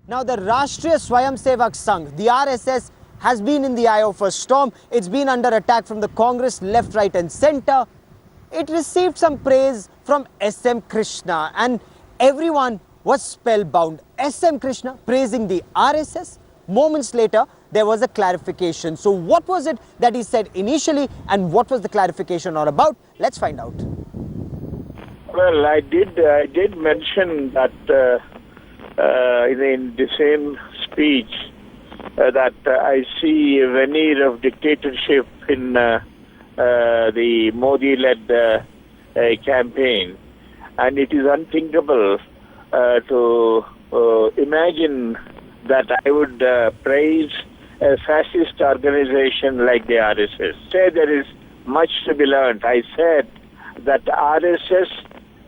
Now, the Rashtriya Swayamsevak Sangh, the RSS, has been in the eye of a storm. It's been under attack from the Congress, left, right and centre. It received some praise from M Krishna and everyone was spellbound. M Krishna praising the RSS. Moments later, there was a clarification. So what was it that he said initially and what was the clarification all about? Let's find out. Well, I did mention that in the same speech that I see a veneer of dictatorship in the Modi-led campaign, and it is unthinkable to imagine that I would praise a fascist organization like the RSS. Say there is much to be learned. I said that RSS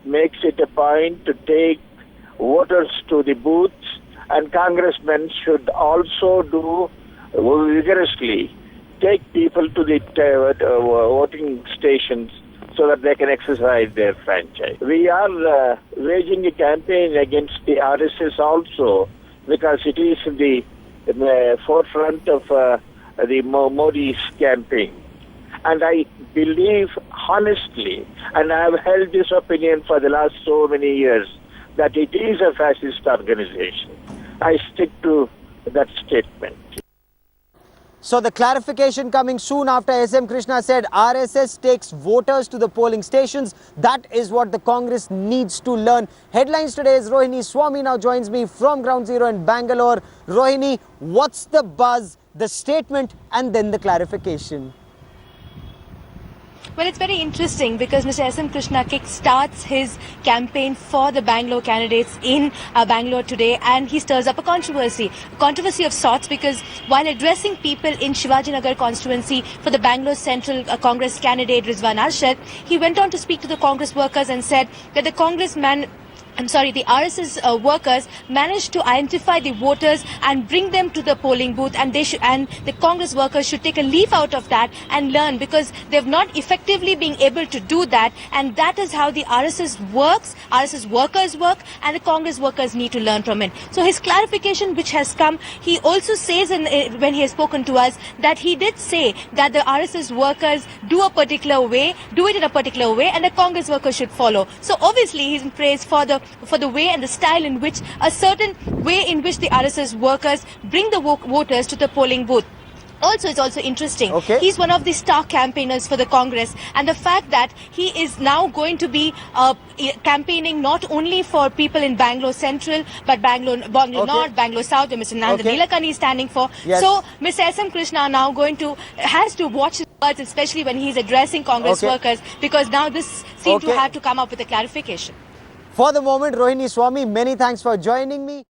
makes it a point to take voters to the booths, and congressmen should also do vigorously take people to the voting stations so that they can exercise their franchise. We are waging a campaign against the RSS also because it is in the forefront of the Modi's campaign. And I believe honestly, and I have held this opinion for the last so many years, that it is a fascist organization. I stick to that statement. So the clarification coming soon after M Krishna said RSS takes voters to the polling stations. That is what the Congress needs to learn. Headlines today is Rohini Swami now joins me from Ground Zero in Bangalore. Rohini, what's the buzz, the statement and then the clarification? Well, it's very interesting because Mr. M Krishna kick-starts his campaign for the Bangalore candidates in Bangalore today, and he stirs up a controversy of sorts, because while addressing people in Shivajinagar constituency for the Bangalore Central Congress candidate Rizwan Arshad, he went on to speak to the Congress workers and said that the the RSS workers managed to identify the voters and bring them to the polling booth, and the Congress workers should take a leaf out of that and learn, because they've not effectively been able to do that, and that is how the RSS works, RSS workers work, and the Congress workers need to learn from it. So his clarification which has come, he also says when he has spoken to us that he did say that the RSS workers do it in a particular way, and the Congress workers should follow. So obviously he's in praise for the way and the style in which the RSS workers bring the voters to the polling booth. Also, it's also interesting. Okay. He's one of the star campaigners for the Congress, and the fact that he is now going to be campaigning not only for people in Bangalore Central, but Bangalore North, Bangalore South, where Mr. Nanda Nilekani is standing for. Yes. So, Mr. M Krishna now has to watch his words, especially when he's addressing Congress workers, because now this seems to have to come up with a clarification. For the moment, Rohini Swami, many thanks for joining me.